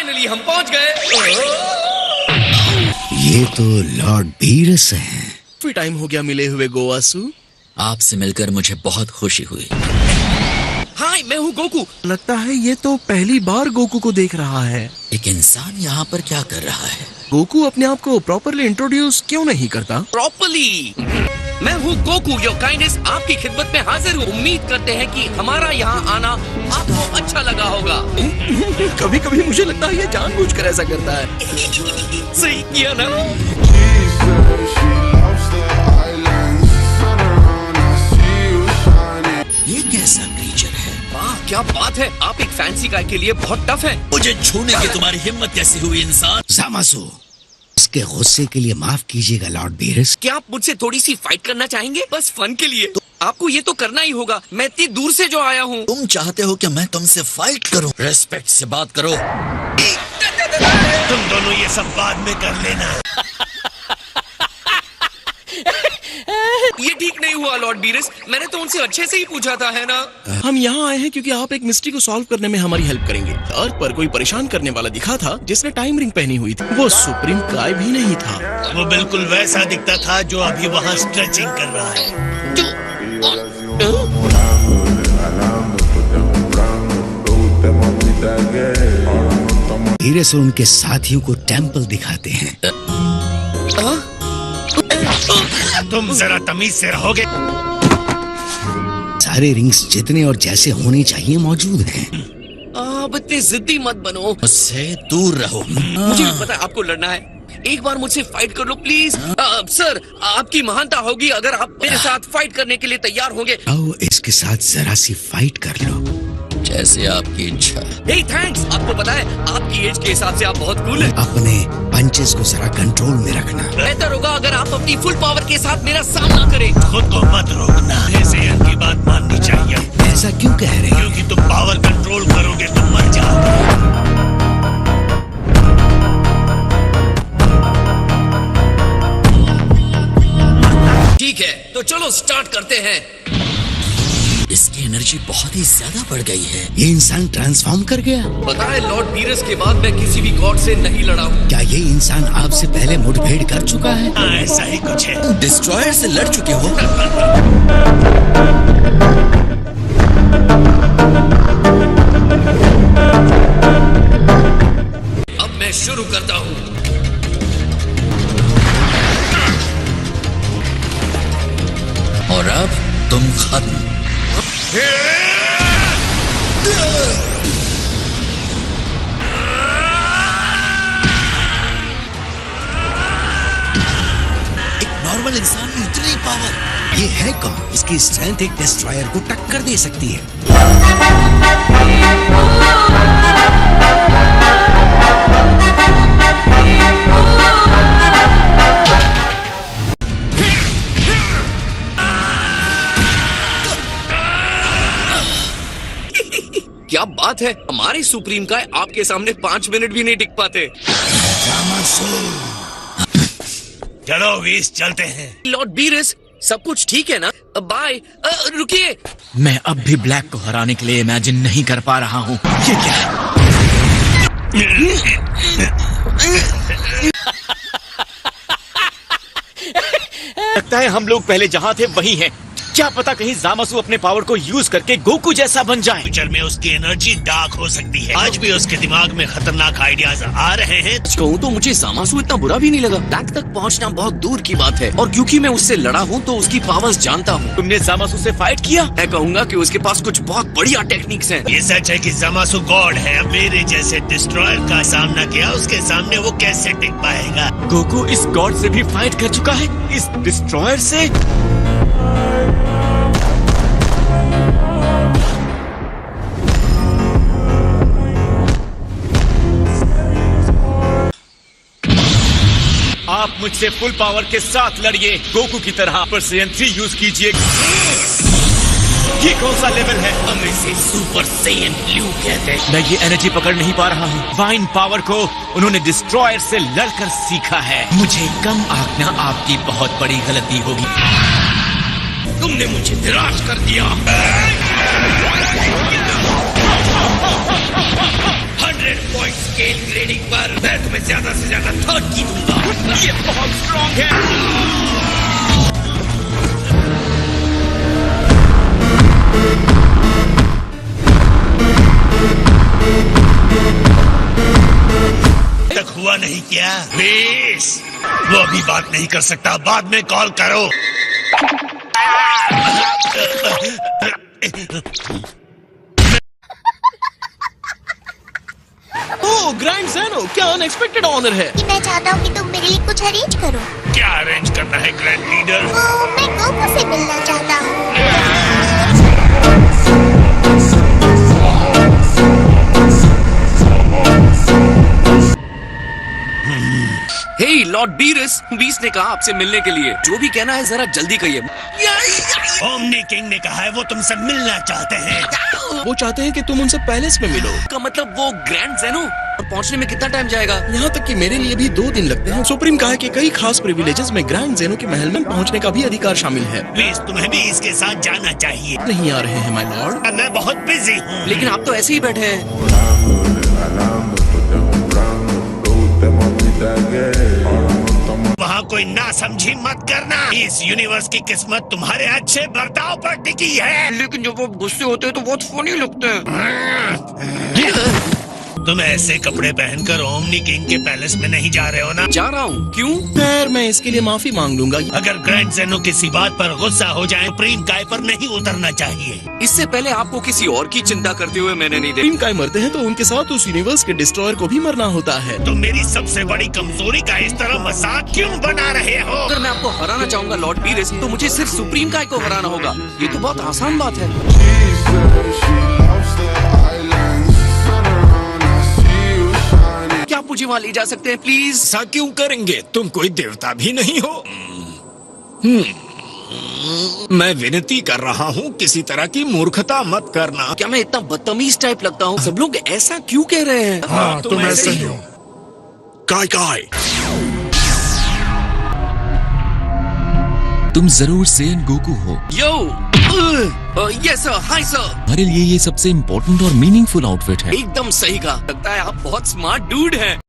Finally हम पहुंच गए। ये तो लॉर्ड बीरस हैं। काफी टाइम हो गया मिले हुए गोवासु। आपसे मिलकर मुझे बहुत खुशी हुई। हाय, मैं हूँ गोकू। लगता है ये तो पहली बार गोकू को देख रहा है। एक इंसान यहाँ पर क्या कर रहा है? गोकू अपने आप को प्रॉपरली इंट्रोड्यूस क्यों नहीं करता? प्रॉपरली, मैं हूँ गोकू, योर काइंडनेस आपकी खिदमत में हाजिर हूँ। उम्मीद करते हैं कि हमारा यहाँ आना आपको अच्छा लगा होगा। कभी कभी मुझे लगता है ये जानबूझकर ऐसा करता है। सही किया ना? ये कैसा क्रीचर है? वाह, क्या बात है। आप एक फैंसी गाय के लिए बहुत टफ है। मुझे छूने की तुम्हारी हिम्मत कैसी हुई इंसान? ज़ामासु, इसके गुस्से के लिए माफ कीजिएगा लॉर्ड बीरस। क्या आप मुझसे थोड़ी सी फाइट करना चाहेंगे? बस फन के लिए। तो आपको ये तो करना ही होगा। मैं इतनी दूर से जो आया हूँ। तुम चाहते हो कि मैं तुमसे फाइट करूं? रेस्पेक्ट से बात करो। तुम दोनों ये सब बाद में कर लेना। ये ठीक नहीं हुआ लॉर्ड बीरस, मैंने तो उनसे अच्छे से ही पूछा था, है ना? हम यहाँ आए हैं क्योंकि आप एक मिस्ट्री को सॉल्व करने में हमारी हेल्प करेंगे। अर्थ पर कोई परेशान करने वाला दिखा था जिसने टाइम रिंग पहनी हुई थी। वो सुप्रीम काय भी नहीं था। वो बिल्कुल वैसा दिखता था जो अभी वहाँ स्ट्रेचिंग कर रहा है। बीरस और उनके साथियों को टेम्पल दिखाते हैं। तुम जरा तमीज से रहोगे। सारे रिंग्स जितने और जैसे होने चाहिए मौजूद हैं। अब इतने जिद्दी मत बनो। मुझसे दूर रहो। मुझे भी पता है आपको लड़ना है। एक बार मुझसे फाइट कर लो प्लीज। सर, आपकी महानता होगी अगर आप मेरे साथ फाइट करने के लिए तैयार होंगे। आओ इसके साथ जरा सी फाइट कर लो। जैसे आपकी इच्छा। हे थैंक्स। आपको पता है आपकी एज के हिसाब से आप बहुत कूल हैं। अपने पंचेस को जरा कंट्रोल में रखना। बेहतर होगा अगर आप अपनी फुल पावर के साथ मेरा सामना करें। खुद को मत रोकना। ऐसे इनकी बात माननी चाहिए। ऐसा क्यों कह रहे हैं? क्योंकि तुम पावर कंट्रोल करोगे तो मर जाओगे। ठीक है, तो चलो स्टार्ट करते हैं। इसकी एनर्जी बहुत ही ज्यादा बढ़ गई है। ये इंसान ट्रांसफॉर्म कर गया। पता है लॉर्ड बीरस के बाद मैं किसी भी गॉड से नहीं लड़ा हूँ। क्या ये इंसान आपसे पहले मुठभेड़ कर चुका है? हाँ, ऐसा ही कुछ है। तुम डिस्ट्रॉयर से लड़ चुके हो। अब मैं शुरू करता हूँ। और अब तुम खत्म। एक नॉर्मल इंसान में इतनी पावर। ये है कौन? इसकी स्ट्रेंथ एक डिस्ट्रॉयर को टक्कर दे सकती है। क्या बात है, हमारे सुप्रीम का आपके सामने 5 मिनट भी नहीं टिक पाते। चलो वीस, चलते हैं। लॉर्ड बीरस, सब कुछ ठीक है ना? बाय। रुकिए। मैं अब भी ब्लैक को हराने के लिए इमेजिन नहीं कर पा रहा हूँ। ये क्या है? लगता है हम लोग पहले जहाँ थे वही हैं। क्या पता कहीं ज़ामासु अपने पावर को यूज करके गोकू जैसा बन जाए। फ्यूचर में उसकी एनर्जी डार्क हो सकती है। आज भी उसके दिमाग में खतरनाक आइडियाज आ रहे हैं। कहूँ तो मुझे ज़ामासु इतना बुरा भी नहीं लगा। ब्लैक तक पहुँचना बहुत दूर की बात है और क्योंकि मैं उससे लड़ा हूँ तो उसकी पावर्स जानता हूँ। तुमने ज़ामासु से फाइट किया? मैं कहूँगा कि उसके पास कुछ बहुत बढ़िया टेक्निक्स हैं। ये सच है कि ज़ामासु गॉड है। मेरे जैसे डिस्ट्रॉयर का सामना किया, उसके सामने वो कैसे टिक पाएगा? गोकू इस गॉड से भी फाइट कर चुका है, इस डिस्ट्रॉयर से। आप मुझसे फुल पावर के साथ लड़िए गोकू की तरह। पर CN3 यूज कीजिए। ये कौन सा लेवल है? हम इसे सुपर सैयन ब्लू कहते हैं। मैं ये एनर्जी पकड़ नहीं पा रहा हूँ। वाइन पावर को उन्होंने डिस्ट्रॉयर से लड़कर सीखा है। मुझे कम आंकना आपकी बहुत बड़ी गलती होगी। तुमने मुझे निराश कर दिया। 100 पॉइंट स्केल ग्रेड ये बहुत स्ट्रॉन्ग है। तक हुआ नहीं क्या? बेस, वो अभी बात नहीं कर सकता, बाद में कॉल करो। ओह ग्रैंड ज़ेनो, क्या अनएक्सपेक्टेड ऑनर है। कि मैं चाहता हूँ कि तुम मेरे लिए कुछ अरेंज करो। क्या अरेंज करना है ग्रैंड लीडर? मैं गोकू से मिलना चाहता हूँ। हे लॉर्ड बीस ने कहा आपसे मिलने के लिए। जो भी कहना है जरा जल्दी कहिए। ओमनी किंग ने कहा है वो तुमसे मिलना चाहते हैं। वो चाहते हैं कि तुम उनसे पैलेस में मिलो। का मतलब वो ग्रैंड ज़ेनो? और पहुंचने में कितना टाइम जाएगा? यहाँ तक कि मेरे लिए भी 2 दिन लगते हैं। सुप्रीम कहा कि कई खास प्रिविलेजेस में ग्रैंड ज़ेनो के महल में पहुँचने का भी अधिकार शामिल है। प्लीज तुम्हें भी इसके साथ जाना चाहिए। नहीं आ रहे हैं माय लॉर्ड। मैं बहुत बिजी हूँ। लेकिन आप तो ऐसे ही बैठे हैं। वहाँ कोई ना समझी मत करना। इस यूनिवर्स की किस्मत तुम्हारे अच्छे बर्ताव पर टिकी है। लेकिन जब वो गुस्से होते हैं तो बहुत फनी लगते हैं। तुम ऐसे कपड़े पहनकर ओमनी किंग के पैलेस में नहीं जा रहे हो ना? जा रहा हूँ। क्यों? खैर मैं इसके लिए माफी मांग लूंगा। अगर ग्रैंड ज़ेनो किसी बात पर गुस्सा हो जाए, सुप्रीम काय पर नहीं उतरना चाहिए। इससे पहले आपको किसी और की चिंता करते हुए मैंने नहीं देखा। सुप्रीम काय मरते हैं तो उनके साथ उस यूनिवर्स के डिस्ट्रॉयर को भी मरना होता है। तुम मेरी सबसे बड़ी कमजोरी का इस तरह मजाक क्यों बना रहे हो? अगर मैं आपको हराना चाहूंगा लॉर्ड बीरेस, तो मुझे सिर्फ सुप्रीम काय को हराना होगा। ये तो बहुत आसान बात है। क्या आप मुझे वहाँ ले जा सकते हैं प्लीज? ऐसा क्यों करेंगे? तुम कोई देवता भी नहीं हो। मैं विनती कर रहा हूँ, किसी तरह की मूर्खता मत करना। क्या मैं इतना बदतमीज टाइप लगता हूँ? सब लोग ऐसा क्यों कह रहे हैं? हाँ, तुम ऐसे ही हो। काय तुम जरूर सेन गोकू हो। यो यस सर, हाय सर। हमारे लिए ये सबसे इम्पोर्टेंट और मीनिंगफुल आउटफिट है। एकदम सही कहा। लगता है आप बहुत स्मार्ट डूड हैं।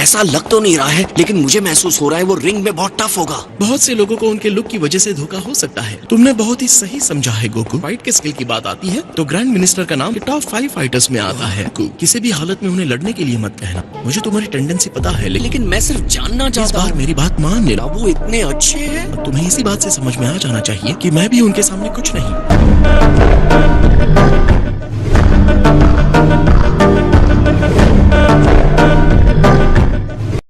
ऐसा लग तो नहीं रहा है, लेकिन मुझे महसूस हो रहा है वो रिंग में बहुत टफ होगा। बहुत से लोगों को उनके लुक की वजह से धोखा हो सकता है। तुमने बहुत ही सही समझा है गोकू। फाइट के स्किल की बात आती है तो ग्रैंड मिनिस्टर का नाम टॉप 5 फाइटर्स में आता है। किसी भी हालत में उन्हें लड़ने के लिए मत कहना। मुझे तुम्हारी टेंडेंसी पता है, लेकिन मैं सिर्फ जानना इस चाहता बार हूँ। मेरी बात मान लेना। वो इतने अच्छे हैं। तुम्हें इसी बात से समझ में आ जाना चाहिए कि मैं भी उनके सामने कुछ नहीं।